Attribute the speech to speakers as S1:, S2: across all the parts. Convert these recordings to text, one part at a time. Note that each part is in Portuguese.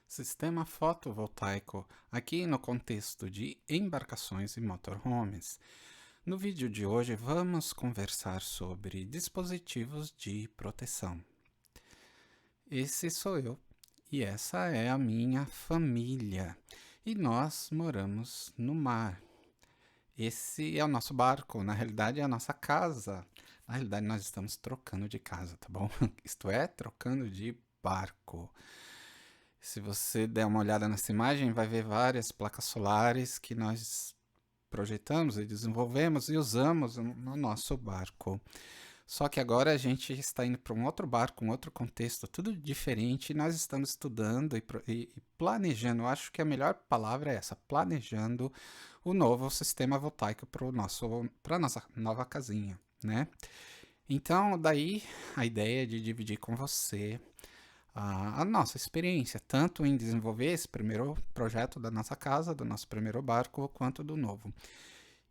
S1: Sistema fotovoltaico, aqui no contexto de embarcações e motorhomes. No vídeo de hoje vamos conversar sobre dispositivos de proteção. Esse sou eu e essa é a minha família e nós moramos no mar. Esse é o nosso barco, na realidade é a nossa casa. Na realidade nós estamos trocando de casa, tá bom? Isto é, trocando de barco. Se você der uma olhada nessa imagem, vai ver várias placas solares que nós projetamos e desenvolvemos e usamos no nosso barco. Só que agora a gente está indo para um outro barco, um outro contexto, tudo diferente. E nós estamos estudando e planejando. Eu acho que a melhor palavra é essa: planejando o novo sistema voltaico para a nossa nova casinha, né? Então, daí a ideia de dividir com você a nossa experiência, tanto em desenvolver esse primeiro projeto da nossa casa, do nosso primeiro barco, quanto do novo.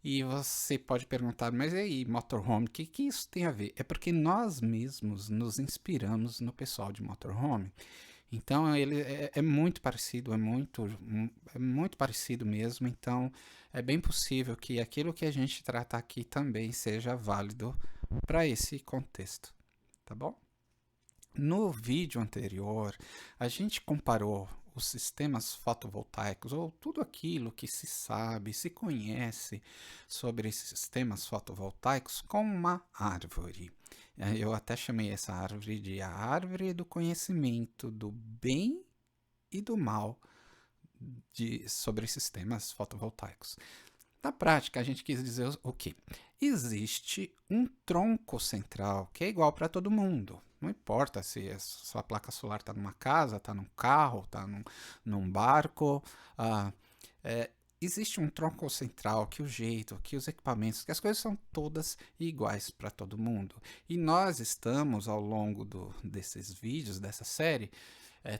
S1: E você pode perguntar, mas e aí, motorhome, o que isso tem a ver? É porque nós mesmos nos inspiramos no pessoal de motorhome. Então ele é muito parecido, é muito parecido mesmo. Então é bem possível que aquilo que a gente trata aqui também seja válido para esse contexto, tá bom? No vídeo anterior, a gente comparou os sistemas fotovoltaicos, ou tudo aquilo que se sabe, se conhece sobre esses sistemas fotovoltaicos, com uma árvore. Eu até chamei essa árvore de a árvore do conhecimento do bem e do mal sobre sistemas fotovoltaicos. Na prática, a gente quis dizer o quê? Existe um tronco central que é igual para todo mundo. Não importa se a sua placa solar está numa casa, está num carro, está num barco. Ah, é, existe um tronco central que o jeito, que os equipamentos, que as coisas são todas iguais para todo mundo. E nós estamos, ao longo desses vídeos, dessa série,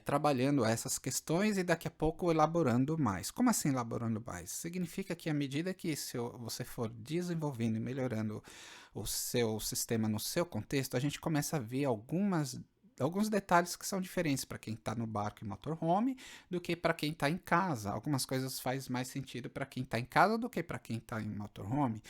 S1: trabalhando essas questões e daqui a pouco elaborando mais. Como assim elaborando mais? Significa que à medida que você for desenvolvendo e melhorando o seu sistema no seu contexto, a gente começa a ver alguns detalhes que são diferentes para quem está no barco e motorhome do que para quem está em casa. Algumas coisas faz mais sentido para quem está em casa do que para quem está em motorhome.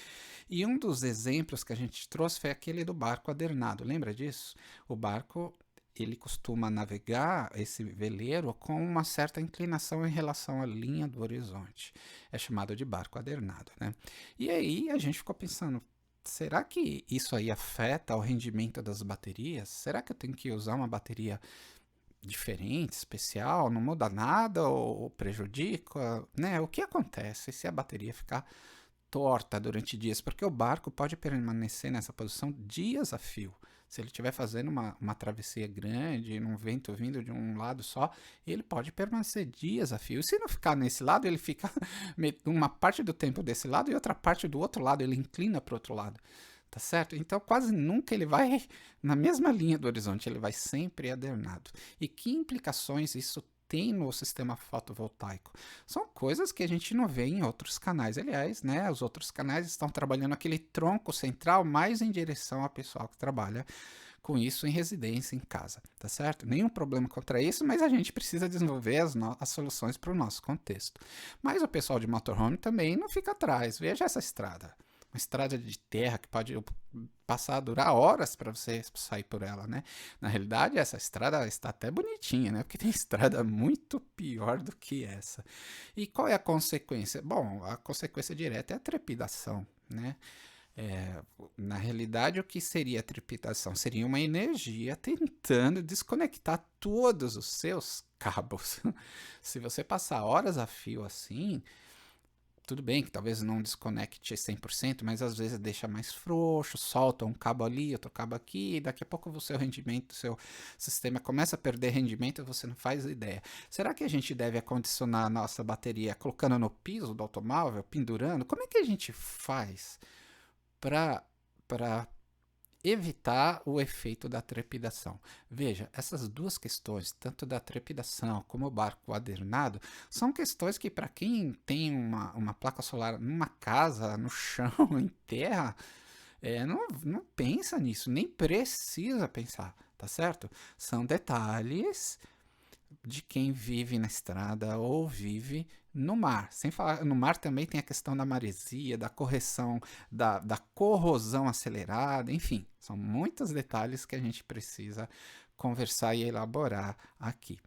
S1: E um dos exemplos que a gente trouxe foi aquele do barco adernado. Lembra disso? O barco ele costuma navegar esse veleiro com uma certa inclinação em relação à linha do horizonte. É chamado de barco adernado, né? E aí a gente ficou pensando, será que isso aí afeta o rendimento das baterias? Será que eu tenho que usar uma bateria diferente, especial? Não muda nada ou prejudica? Né? O que acontece se a bateria ficar torta durante dias? Porque o barco pode permanecer nessa posição dias a fio. Se ele estiver fazendo uma travessia grande, num vento vindo de um lado só, ele pode permanecer dias a fio. E se não ficar nesse lado, ele fica uma parte do tempo desse lado e outra parte do outro lado, ele inclina para o outro lado. Tá certo? Então quase nunca ele vai na mesma linha do horizonte, ele vai sempre adernado. E que implicações isso tem no sistema fotovoltaico? São coisas que a gente não vê em outros canais. Aliás, né, os outros canais estão trabalhando aquele tronco central mais em direção ao pessoal que trabalha com isso em residência, em casa, tá certo? Nenhum problema contra isso, mas a gente precisa desenvolver as soluções para o nosso contexto. Mas o pessoal de motorhome também não fica atrás. Veja essa estrada. Uma estrada de terra que pode durar horas para você sair por ela, né? Na realidade, essa estrada está até bonitinha, né? Porque tem estrada muito pior do que essa. E qual é a consequência? Bom, a consequência direta é a trepidação, né? É, na realidade, o que seria a trepidação? Seria uma energia tentando desconectar todos os seus cabos. Se você passar horas a fio assim, tudo bem que talvez não desconecte 100%, mas às vezes deixa mais frouxo, solta um cabo ali, outro cabo aqui, e daqui a pouco o seu rendimento, o seu sistema começa a perder rendimento e você não faz ideia. Será que a gente deve acondicionar a nossa bateria colocando no piso do automóvel, pendurando? Como é que a gente faz para evitar o efeito da trepidação? Veja, essas duas questões, tanto da trepidação como o barco adernado, são questões que para quem tem uma placa solar numa casa, no chão, em terra, não pensa nisso, nem precisa pensar, tá certo? São detalhes de quem vive na estrada ou vive no mar. Sem falar, no mar também tem a questão da maresia, da correção, da corrosão acelerada, enfim, são muitos detalhes que a gente precisa conversar e elaborar aqui.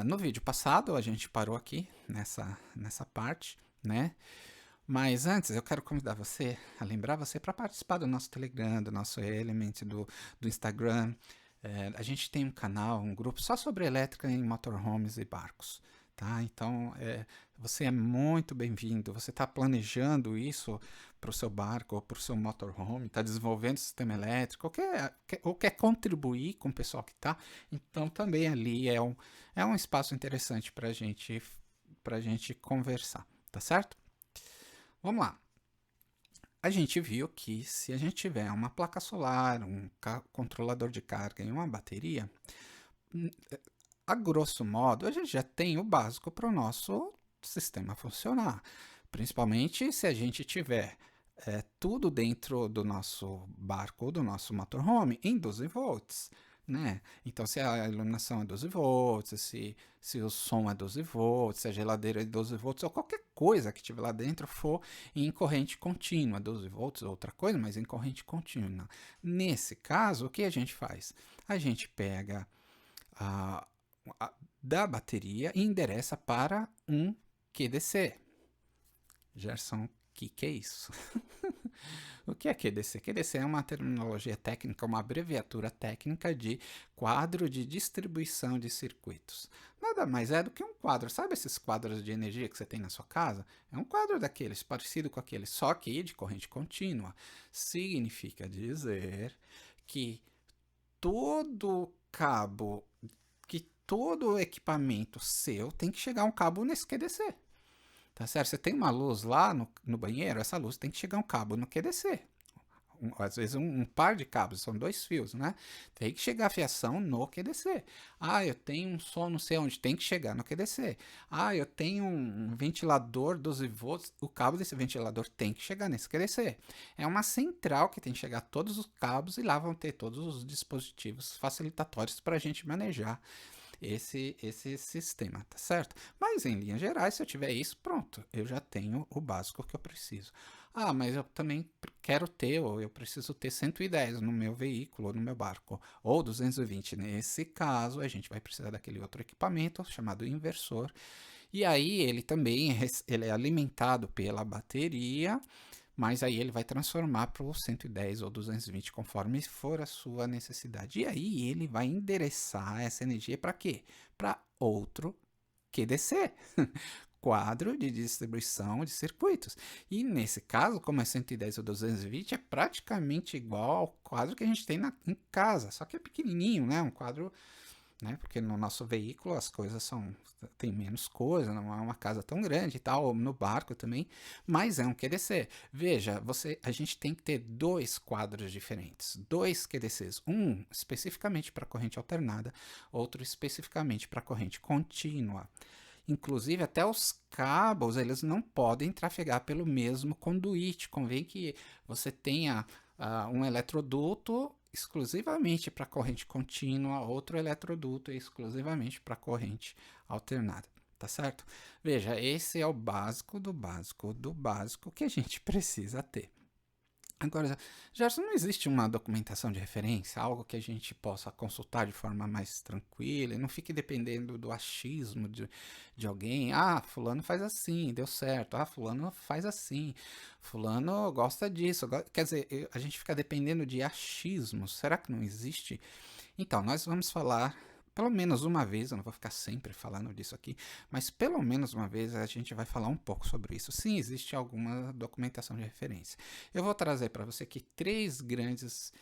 S1: No vídeo passado a gente parou aqui nessa parte, né? Mas antes eu quero convidar você a lembrar você para participar do nosso Telegram, do nosso Element, do Instagram. A gente tem um canal, um grupo só sobre elétrica em motorhomes e barcos. Tá? Então, você é muito bem-vindo. Você está planejando isso para o seu barco ou para o seu motorhome, está desenvolvendo sistema elétrico, ou quer contribuir com o pessoal que está. Então, também ali é um espaço interessante para a gente conversar. Tá certo? Vamos lá. A gente viu que se a gente tiver uma placa solar, um controlador de carga e uma bateria, a grosso modo, a gente já tem o básico para o nosso sistema funcionar. Principalmente se a gente tiver tudo dentro do nosso barco ou do nosso motorhome em 12 volts. Né? Então, se a iluminação é 12 volts, se o som é 12 volts, se a geladeira é 12 volts, ou qualquer coisa que tiver lá dentro for em corrente contínua, 12 volts ou outra coisa, mas em corrente contínua. Nesse caso, o que a gente faz? A gente pega da bateria e endereça para um QDC. Gerson, o que é isso? O que é QDC? QDC é uma terminologia técnica, uma abreviatura técnica de quadro de distribuição de circuitos. Nada mais é do que um quadro. Sabe esses quadros de energia que você tem na sua casa? É um quadro daqueles, parecido com aquele, só que de corrente contínua. Significa dizer que todo cabo, que todo equipamento seu tem que chegar um cabo nesse QDC. Tá certo? Você tem uma luz lá no banheiro, essa luz tem que chegar um cabo no QDC. Às vezes um par de cabos, são 2 fios, né? Tem que chegar a fiação no QDC. Eu tenho um som não sei onde, tem que chegar no QDC. Eu tenho um ventilador 12 volts, o cabo desse ventilador tem que chegar nesse QDC. É uma central que tem que chegar todos os cabos e lá vão ter todos os dispositivos facilitatórios para a gente manejar esse sistema, tá certo? Mas em linhas gerais, se eu tiver isso, pronto, eu já tenho o básico que eu preciso. Mas eu também quero ter, ou eu preciso ter 110 no meu veículo, no meu barco, ou 220. Nesse caso, a gente vai precisar daquele outro equipamento chamado inversor. E aí ele também ele é alimentado pela bateria, mas aí ele vai transformar para o 110 ou 220 conforme for a sua necessidade. E aí ele vai endereçar essa energia para quê? Para outro QDC, quadro de distribuição de circuitos. E nesse caso, como é 110 ou 220, é praticamente igual ao quadro que a gente tem em casa, só que é pequenininho, né? Um quadro, né? Porque no nosso veículo as coisas tem menos coisa, não é uma casa tão grande e tal, no barco também, mas é um QDC. Veja, a gente tem que ter 2 quadros diferentes, 2 QDCs, um especificamente para corrente alternada, outro especificamente para corrente contínua. Inclusive, até os cabos, eles não podem trafegar pelo mesmo conduíte. Convém que você tenha um eletroduto exclusivamente para corrente contínua, outro eletroduto exclusivamente para corrente alternada. Tá certo? Veja, esse é o básico do básico do básico que a gente precisa ter. Agora, Gerson, não existe uma documentação de referência, algo que a gente possa consultar de forma mais tranquila e não fique dependendo do achismo de alguém. Fulano faz assim, deu certo. Fulano faz assim. Fulano gosta disso. Quer dizer, a gente fica dependendo de achismos. Será que não existe? Então, nós vamos falar pelo menos uma vez, eu não vou ficar sempre falando disso aqui, mas pelo menos uma vez a gente vai falar um pouco sobre isso. Sim, existe alguma documentação de referência. Eu vou trazer para você aqui 3 grandes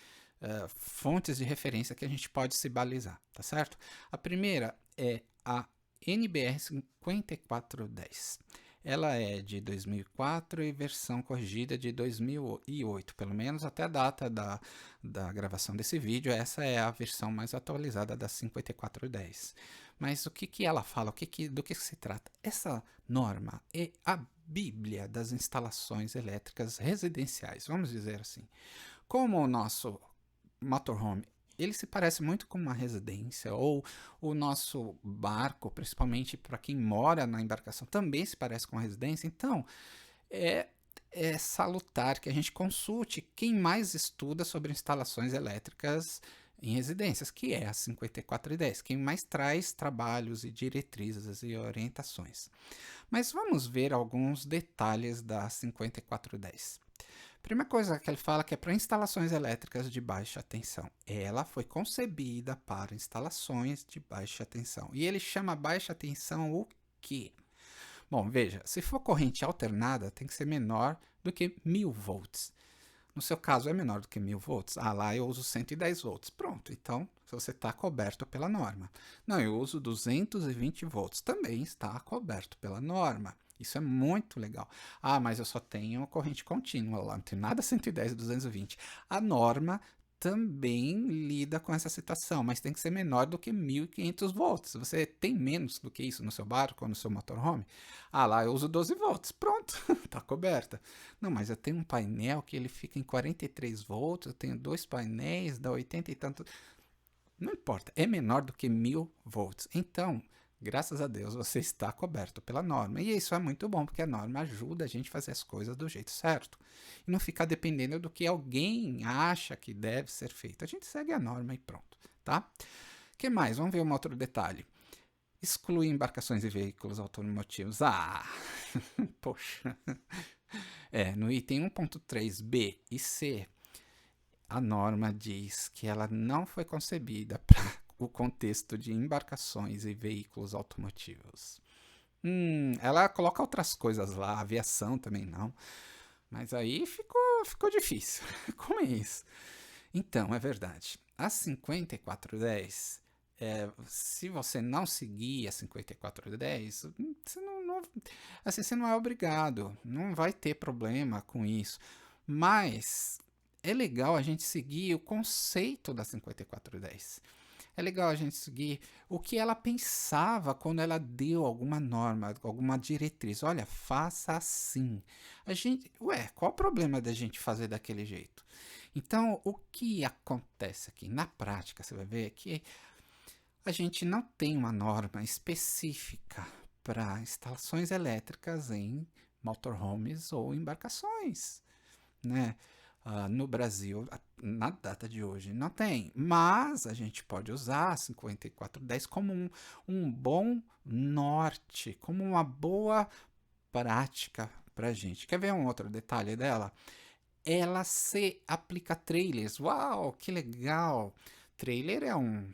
S1: fontes de referência que a gente pode se balizar, tá certo? A primeira é a NBR 5410. Ela é de 2004 e versão corrigida de 2008, pelo menos até a data da gravação desse vídeo. Essa é a versão mais atualizada da 5410. Mas o que ela fala? Do que se trata? Essa norma é a bíblia das instalações elétricas residenciais, vamos dizer assim. Como o nosso motorhome ele se parece muito com uma residência, ou o nosso barco, principalmente para quem mora na embarcação, também se parece com uma residência. Então, é, é salutar que a gente consulte quem mais estuda sobre instalações elétricas em residências, que é a 5410, quem mais traz trabalhos e diretrizes e orientações. Mas vamos ver alguns detalhes da 5410. Primeira coisa que ele fala que é para instalações elétricas de baixa tensão. Ela foi concebida para instalações de baixa tensão. E ele chama baixa tensão o quê? Bom, veja, se for corrente alternada, tem que ser menor do que 1000 volts. No seu caso, é menor do que 1000 volts. Ah, lá eu uso 110 volts. Pronto, então você está coberto pela norma. Não, eu uso 220 volts. Também está coberto pela norma. Isso é muito legal. Ah, mas eu só tenho corrente contínua lá, não tem nada 110 e 220. A norma também lida com essa situação, mas tem que ser menor do que 1500 volts. Você tem menos do que isso no seu barco ou no seu motorhome? Ah, lá eu uso 12 volts. Pronto, está coberta. Não, mas eu tenho um painel que ele fica em 43 volts, eu tenho dois painéis, dá 80 e tanto. Não importa, é menor do que 1000 volts. Então, graças a Deus, você está coberto pela norma. E isso é muito bom, porque a norma ajuda a gente a fazer as coisas do jeito certo. E não ficar dependendo do que alguém acha que deve ser feito. A gente segue a norma e pronto, tá? O que mais? Vamos ver um outro detalhe. Exclui embarcações e veículos automotivos. Ah, poxa. No item 1.3b e c, a norma diz que ela não foi concebida para o contexto de embarcações e veículos automotivos. Ela coloca outras coisas lá, aviação também não. Mas aí ficou difícil. Como é isso? Então, é verdade. A 5410, se você não seguir a 5410, você não é obrigado. Não vai ter problema com isso. Mas é legal a gente seguir o conceito da 5410. É legal a gente seguir o que ela pensava quando ela deu alguma norma, alguma diretriz. Olha, faça assim. Qual o problema da gente fazer daquele jeito? Então, o que acontece aqui? Na prática, você vai ver que a gente não tem uma norma específica para instalações elétricas em motorhomes ou embarcações, né? No Brasil, na data de hoje, não tem. Mas a gente pode usar a 5410 como um bom norte, como uma boa prática para a gente. Quer ver um outro detalhe dela? Ela se aplica a trailers. Uau, que legal! Trailer é um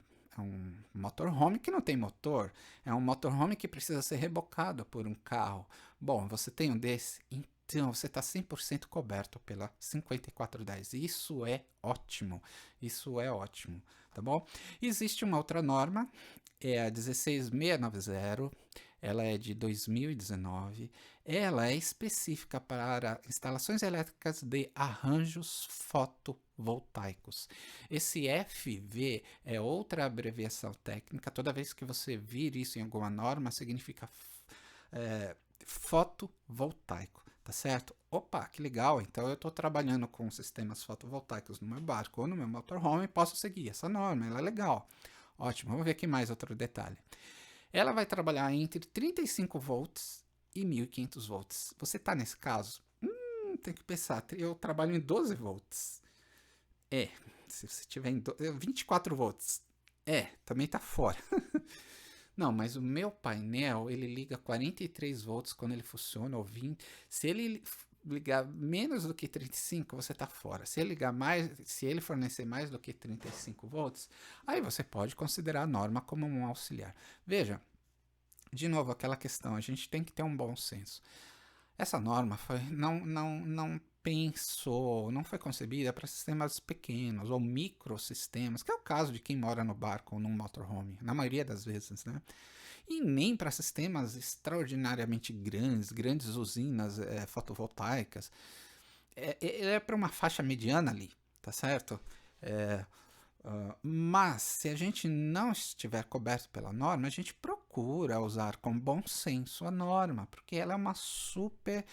S1: motorhome que não tem motor. É um motorhome que precisa ser rebocado por um carro. Bom, você tem um desse? Então, você está 100% coberto pela 5410. Isso é ótimo. Isso é ótimo, tá bom? Existe uma outra norma, é a 16690. Ela é de 2019. Ela é específica para instalações elétricas de arranjos fotovoltaicos. Esse FV é outra abreviação técnica. Toda vez que você vir isso em alguma norma, significa fotovoltaico, tá certo? Opa, que legal! Então eu estou trabalhando com sistemas fotovoltaicos no meu barco ou no meu motorhome e posso seguir essa norma, ela é legal. Ótimo, vamos ver aqui mais outro detalhe. Ela vai trabalhar entre 35 volts e 1500 volts. Você está nesse caso? Tem que pensar, eu trabalho em 12 volts. Se você tiver em 24 volts. Também está fora. Não, mas o meu painel, ele liga 43 volts quando ele funciona, ou 20. Se ele ligar menos do que 35, você está fora. Se ele ligar mais, se ele fornecer mais do que 35 volts, aí você pode considerar a norma como um auxiliar. Veja, de novo aquela questão, a gente tem que ter um bom senso. Essa norma não pensou, não foi concebida para sistemas pequenos ou microsistemas, que é o caso de quem mora no barco ou num motorhome, na maioria das vezes, né? E nem para sistemas extraordinariamente grandes usinas fotovoltaicas. É para uma faixa mediana ali, tá certo? Mas se a gente não estiver coberto pela norma, a gente procura usar com bom senso a norma, porque ela é uma super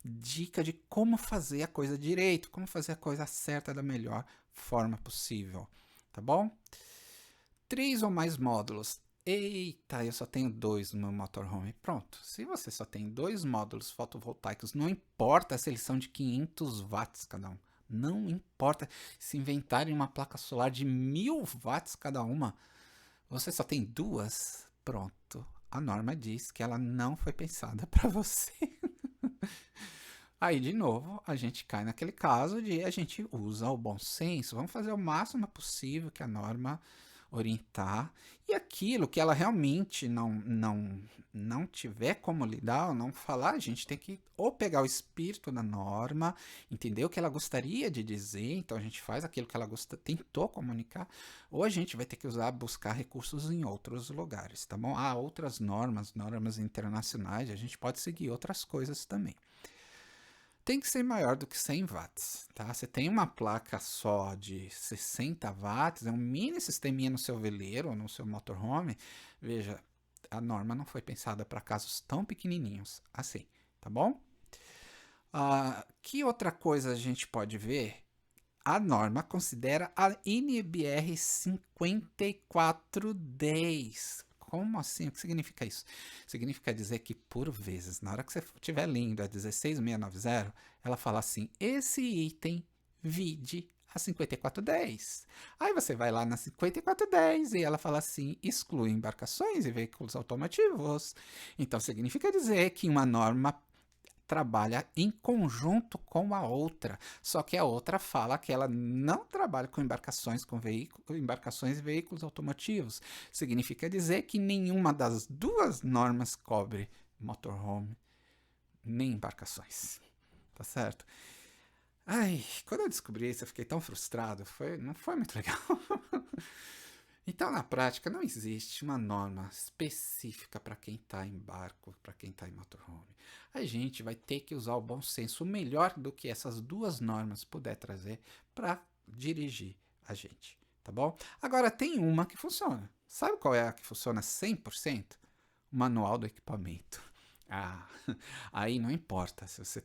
S1: dica de como fazer a coisa direito, como fazer a coisa certa da melhor forma possível. tá bom? 3 ou mais módulos. Eita, eu só tenho 2 no meu motorhome. Pronto, se você só tem 2 módulos fotovoltaicos, não importa se eles são de 500 watts cada um. Não importa se inventarem uma placa solar de 1000 watts cada uma. Você só tem 2? Pronto, a norma diz que ela não foi pensada para você. Aí, de novo, a gente cai naquele caso de a gente usa o bom senso. Vamos fazer o máximo possível que a norma orientar. E aquilo que ela realmente não tiver como lidar ou não falar, a gente tem que ou pegar o espírito da norma, entender o que ela gostaria de dizer, então a gente faz aquilo que ela tentou comunicar, ou a gente vai ter que buscar recursos em outros lugares, tá bom? Há outras normas internacionais, a gente pode seguir outras coisas também. Tem que ser maior do que 100 watts, tá? Você tem uma placa só de 60 watts, é um mini sisteminha no seu veleiro ou no seu motorhome. Veja, a norma não foi pensada para casos tão pequenininhos assim, tá bom? Que outra coisa a gente pode ver? A norma considera a NBR 5410. Como assim? O que significa isso? Significa dizer que, por vezes, na hora que você estiver lendo a 16690, ela fala assim, esse item vide a 5410. Aí você vai lá na 5410 e ela fala assim, exclui embarcações e veículos automotivos. Então, significa dizer que uma norma trabalha em conjunto com a outra, só que a outra fala que ela não trabalha com embarcações, embarcações e veículos automotivos. Significa dizer que nenhuma das duas normas cobre motorhome nem embarcações, tá certo? Ai, quando eu descobri isso, eu fiquei tão frustrado, não foi muito legal. Então, na prática, não existe uma norma específica para quem está em barco, para quem está em motorhome. A gente vai ter que usar o bom senso, o melhor do que essas duas normas puder trazer para dirigir a gente, tá bom? Agora, tem uma que funciona. Sabe qual é a que funciona 100%? O manual do equipamento. Ah, aí não importa se você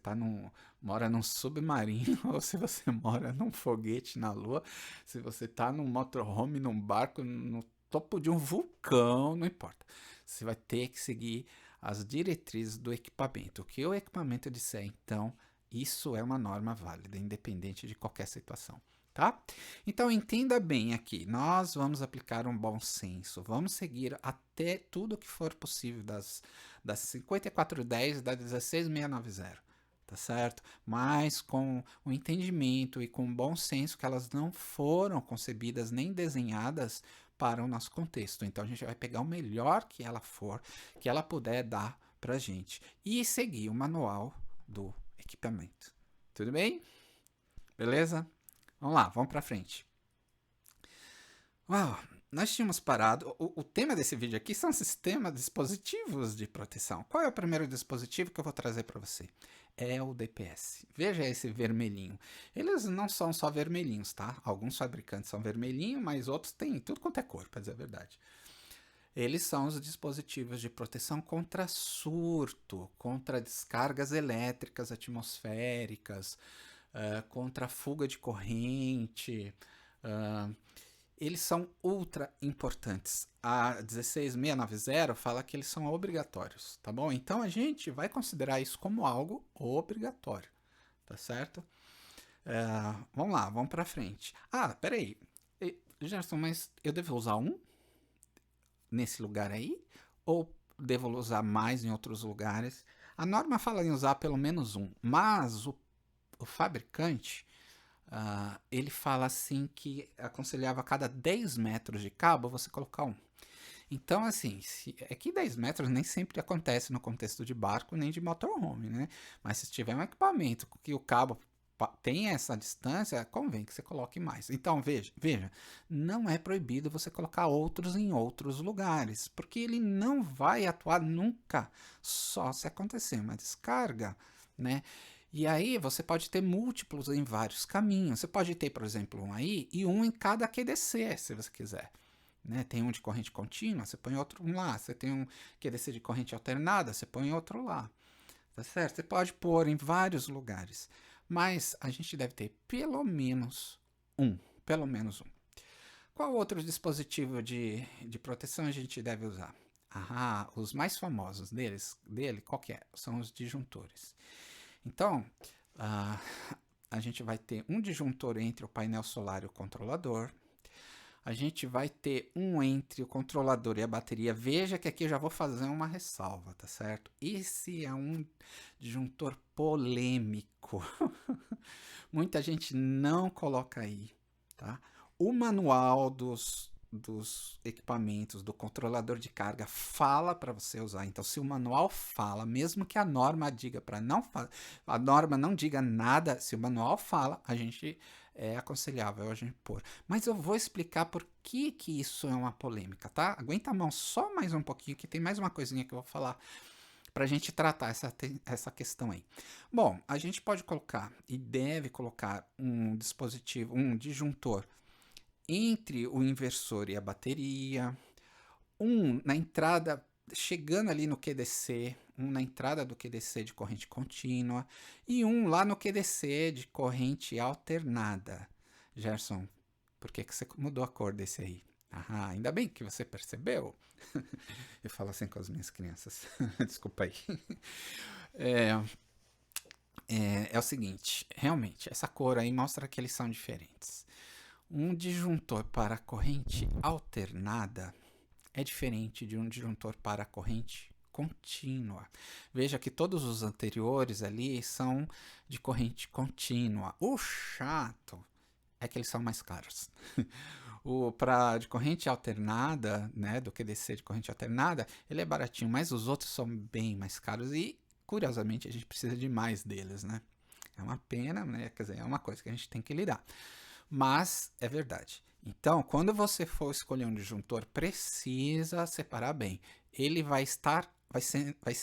S1: mora num submarino ou se você mora num foguete na lua, se você está num motorhome, num barco, no topo de um vulcão, não importa. Você vai ter que seguir as diretrizes do equipamento. O que o equipamento disser, então, isso é uma norma válida, independente de qualquer situação. Tá? Então entenda bem aqui, nós vamos aplicar um bom senso, vamos seguir até tudo que for possível das 5410 e da 16690, tá certo? Mas com o entendimento e com o bom senso que elas não foram concebidas nem desenhadas para o nosso contexto. Então a gente vai pegar o melhor que ela for, que ela puder dar pra gente e seguir o manual do equipamento. Tudo bem? Beleza? Vamos lá, vamos para frente. Uau, nós tínhamos parado. O tema desse vídeo aqui são sistemas dispositivos de proteção. Qual é o primeiro dispositivo que eu vou trazer para você? É o DPS. Veja esse vermelhinho. Eles não são só vermelhinhos, tá? Alguns fabricantes são vermelhinhos, mas outros têm tudo quanto é cor, para dizer a verdade. Eles são os dispositivos de proteção contra surto, contra descargas elétricas atmosféricas, contra fuga de corrente. Eles são ultra importantes. A 16690 fala que eles são obrigatórios, tá bom? Então a gente vai considerar isso como algo obrigatório, tá certo? Vamos lá, vamos para frente. Peraí. Gerson, mas eu devo usar um nesse lugar aí? Ou devo usar mais em outros lugares? A norma fala em usar pelo menos um, mas o fabricante, ele fala assim que aconselhava a cada 10 metros de cabo você colocar um. Então, assim, é que 10 metros nem sempre acontece no contexto de barco nem de motorhome, né? Mas se tiver um equipamento que o cabo tem essa distância, convém que você coloque mais. Então, veja, não é proibido você colocar outros em outros lugares, porque ele não vai atuar nunca, só se acontecer uma descarga, né? E aí você pode ter múltiplos em vários caminhos. Você pode ter, por exemplo, um aí e um em cada QDC, se você quiser. Né? Tem um de corrente contínua, você põe outro lá. Você tem um QDC de corrente alternada, você põe outro lá. Tá certo? Você pode pôr em vários lugares. Mas a gente deve ter pelo menos um. Pelo menos um. Qual outro dispositivo de proteção a gente deve usar? Os mais famosos dele, qual que é? São os disjuntores. Então, ah, a gente vai ter um disjuntor entre o painel solar e o controlador. A gente vai ter um entre o controlador e a bateria. Veja que aqui eu já vou fazer uma ressalva, tá certo? Esse é um disjuntor polêmico. Muita gente não coloca aí, tá? O manual dos equipamentos, do controlador de carga, fala para você usar. Então, se o manual fala, mesmo que a norma diga para não falar, a norma não diga nada, se o manual fala, a gente é aconselhável a gente pôr. Mas eu vou explicar por que isso é uma polêmica, tá? Aguenta a mão só mais um pouquinho, que tem mais uma coisinha que eu vou falar para a gente tratar essa questão aí. Bom, a gente pode colocar e deve colocar um dispositivo, um disjuntor entre o inversor e a bateria, um na entrada, chegando ali no QDC, um na entrada do QDC de corrente contínua e um lá no QDC de corrente alternada. Gerson, por que você mudou a cor desse aí? Ainda bem que você percebeu. Eu falo assim com as minhas crianças. Desculpa aí. É o seguinte, realmente, essa cor aí mostra que eles são diferentes. Um disjuntor para corrente alternada é diferente de um disjuntor para corrente contínua. Veja que todos os anteriores ali são de corrente contínua. O chato é que eles são mais caros. De corrente alternada, né, do QDC de corrente alternada, ele é baratinho, mas os outros são bem mais caros e, curiosamente, a gente precisa de mais deles, né? É uma pena, né? Quer dizer, é uma coisa que a gente tem que lidar. Mas é verdade. Então, quando você for escolher um disjuntor, precisa separar bem. Ele vai ser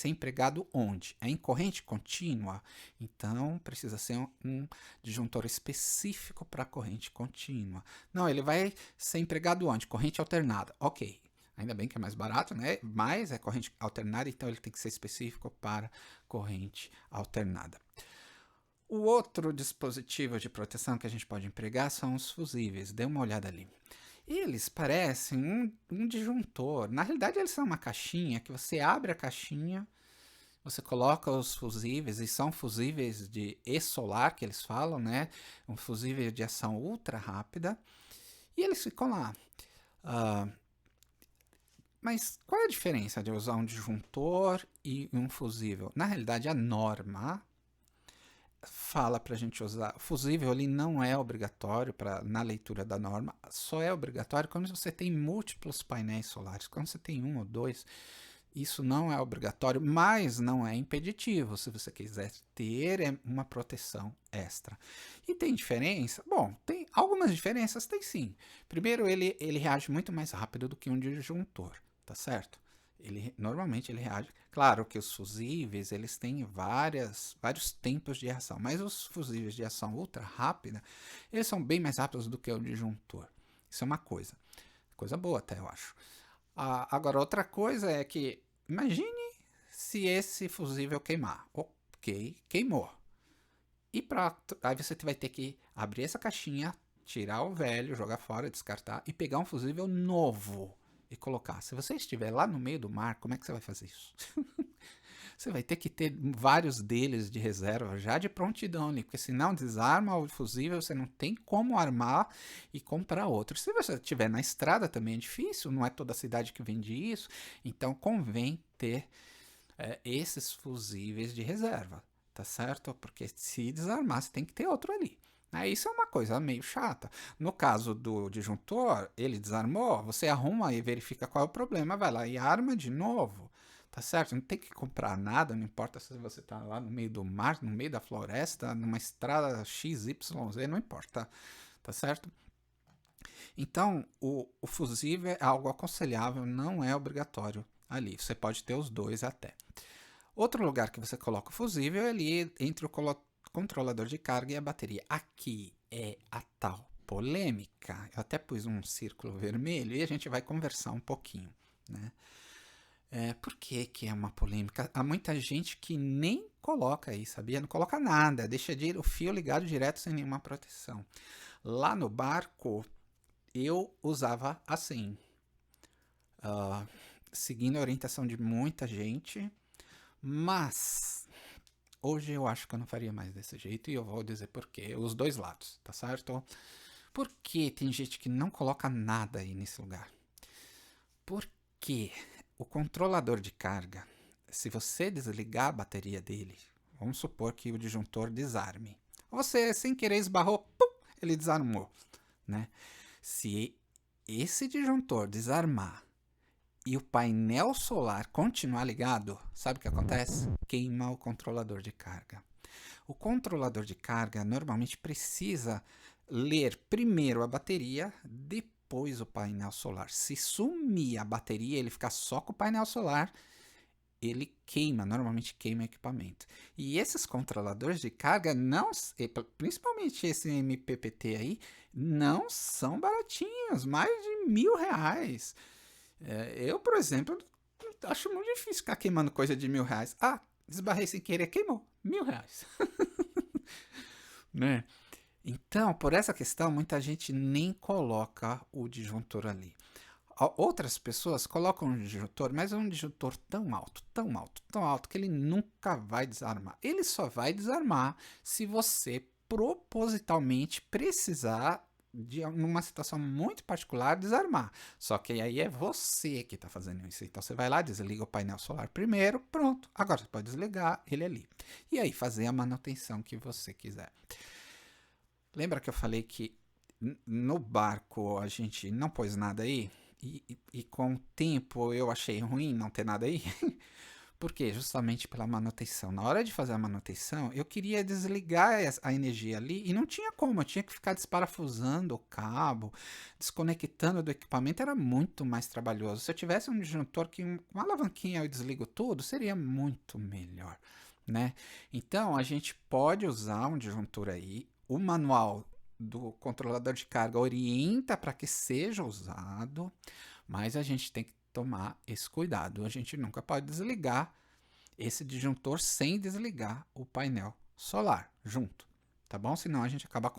S1: empregado onde? É em corrente contínua? Então, precisa ser um disjuntor específico para corrente contínua. Não, ele vai ser empregado onde? Corrente alternada. Ok. Ainda bem que é mais barato, né? Mas é corrente alternada, então ele tem que ser específico para corrente alternada. O outro dispositivo de proteção que a gente pode empregar são os fusíveis. Dê uma olhada ali. Eles parecem um disjuntor. Na realidade, eles são uma caixinha que você abre a caixinha, você coloca os fusíveis, e são fusíveis de E-solar, que eles falam, né? Um fusível de ação ultra rápida. E eles ficam lá. Mas qual é a diferença de usar um disjuntor e um fusível? Na realidade, a norma fala para a gente usar. O fusível ele não é obrigatório na leitura da norma, só é obrigatório quando você tem múltiplos painéis solares. Quando você tem um ou dois, isso não é obrigatório, mas não é impeditivo. Se você quiser ter uma proteção extra. E tem diferença? Bom, tem algumas diferenças, tem sim. Primeiro, ele reage muito mais rápido do que um disjuntor, tá certo? Normalmente ele reage. Claro que os fusíveis eles têm vários tempos de reação, mas os fusíveis de ação ultra rápida eles são bem mais rápidos do que o disjuntor. Isso é uma coisa boa até eu acho. Agora outra coisa é que imagine se esse fusível queimar. Ok, queimou. Aí você vai ter que abrir essa caixinha, tirar o velho, jogar fora, descartar e pegar um fusível novo e colocar. Se você estiver lá no meio do mar, como é que você vai fazer isso? Você vai ter que ter vários deles de reserva já de prontidão ali, porque senão desarma o fusível, você não tem como armar e comprar outro. Se você estiver na estrada também é difícil, não é toda cidade que vende isso, então convém ter esses fusíveis de reserva, tá certo? Porque se desarmar, você tem que ter outro ali. Isso é uma coisa meio chata. No caso do disjuntor, ele desarmou, você arruma e verifica qual é o problema, vai lá e arma de novo, tá certo? Não tem que comprar nada, não importa se você tá lá no meio do mar, no meio da floresta, numa estrada XYZ, não importa, tá certo? Então, o fusível é algo aconselhável, não é obrigatório ali, você pode ter os dois até. Outro lugar que você coloca o fusível é ali entre o controlador de carga e a bateria. Aqui é a tal polêmica. Eu até pus um círculo vermelho e a gente vai conversar um pouquinho, né? Por que é uma polêmica? Há muita gente que nem coloca aí, sabia? Não coloca nada, deixa o fio ligado direto sem nenhuma proteção. Lá no barco, eu usava assim, seguindo a orientação de muita gente, mas hoje eu acho que eu não faria mais desse jeito e eu vou dizer por quê. Os dois lados, tá certo? Porque tem gente que não coloca nada aí nesse lugar. Porque o controlador de carga, se você desligar a bateria dele, vamos supor que o disjuntor desarme. Você, sem querer, esbarrou, pum, ele desarmou, né? Se esse disjuntor desarmar e o painel solar continuar ligado, sabe o que acontece? Queima o controlador de carga. O controlador de carga normalmente precisa ler primeiro a bateria, depois o painel solar. Se sumir a bateria, ele ficar só com o painel solar, ele queima, normalmente queima o equipamento. E esses controladores de carga, não, principalmente esse MPPT aí, não são baratinhos, mais de R$ 1.000. Eu, por exemplo, acho muito difícil ficar queimando coisa de R$ 1.000. Ah, esbarrei sem querer, queimou. R$ 1.000. Né? Então, por essa questão, muita gente nem coloca o disjuntor ali. Outras pessoas colocam um disjuntor, mas é um disjuntor tão alto, tão alto, tão alto, que ele nunca vai desarmar. Ele só vai desarmar se você propositalmente precisar de numa situação muito particular desarmar. Só que aí é você que está fazendo isso. Então você vai lá, desliga o painel solar primeiro, pronto. Agora você pode desligar ele ali. E aí fazer a manutenção que você quiser. Lembra que eu falei que no barco a gente não pôs nada aí? E com o tempo eu achei ruim não ter nada aí? Por quê? Justamente pela manutenção. Na hora de fazer a manutenção, eu queria desligar a energia ali e não tinha como. Eu tinha que ficar desparafusando o cabo, desconectando do equipamento. Era muito mais trabalhoso. Se eu tivesse um disjuntor que uma alavanquinha eu desligo tudo, seria muito melhor, né? Então, a gente pode usar um disjuntor aí. O manual do controlador de carga orienta para que seja usado, mas a gente tem que tomar esse cuidado. A gente nunca pode desligar esse disjuntor sem desligar o painel solar junto, tá bom? Senão a gente acaba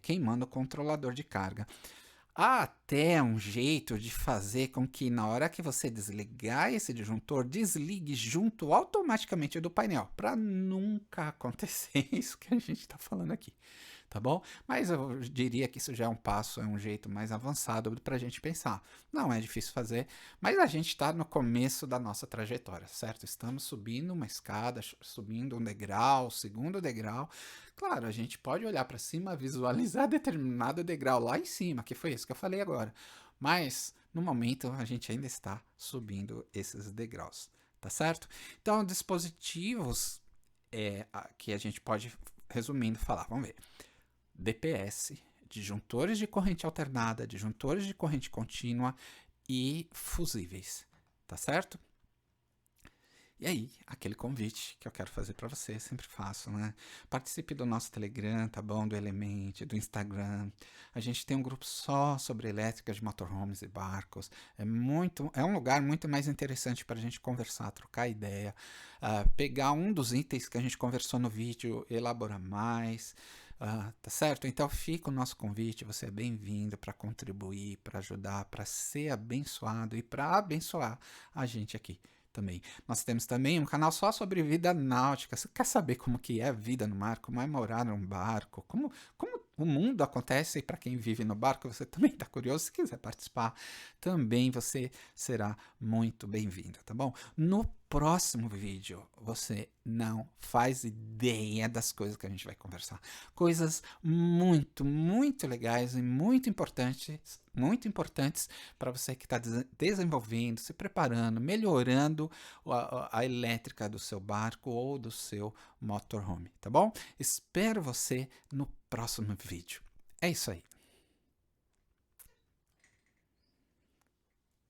S1: queimando o controlador de carga. Há até um jeito de fazer com que na hora que você desligar esse disjuntor, desligue junto automaticamente do painel, para nunca acontecer isso que a gente está falando aqui, tá bom? Mas eu diria que isso já é um passo, é um jeito mais avançado para a gente pensar. Não é difícil fazer, mas a gente está no começo da nossa trajetória, certo? Estamos subindo uma escada, subindo um degrau, segundo degrau. Claro, a gente pode olhar para cima, visualizar determinado degrau lá em cima, que foi isso que eu falei agora. Mas, no momento, a gente ainda está subindo esses degraus, tá certo? Então, dispositivos que a gente pode, resumindo, falar. Vamos ver. DPS, disjuntores de corrente alternada, disjuntores de corrente contínua e fusíveis, tá certo? E aí, aquele convite que eu quero fazer para você, sempre faço, né? Participe do nosso Telegram, tá bom? Do Element, do Instagram. A gente tem um grupo só sobre elétrica de motorhomes e barcos. É um lugar muito mais interessante para a gente conversar, trocar ideia, pegar um dos itens que a gente conversou no vídeo, elaborar mais. Tá certo? Então fica o nosso convite, você é bem-vindo para contribuir, para ajudar, para ser abençoado e para abençoar a gente aqui também. Nós temos também um canal só sobre vida náutica. Você quer saber como que é a vida no mar, como é morar num barco, como o mundo acontece para quem vive no barco, você também está curioso, se quiser participar, também você será muito bem-vindo, tá bom? No próximo vídeo, você não faz ideia das coisas que a gente vai conversar. Coisas muito, muito legais e muito importantes para você que está desenvolvendo, se preparando, melhorando a elétrica do seu barco ou do seu motorhome, tá bom? Espero você no próximo vídeo. É isso aí.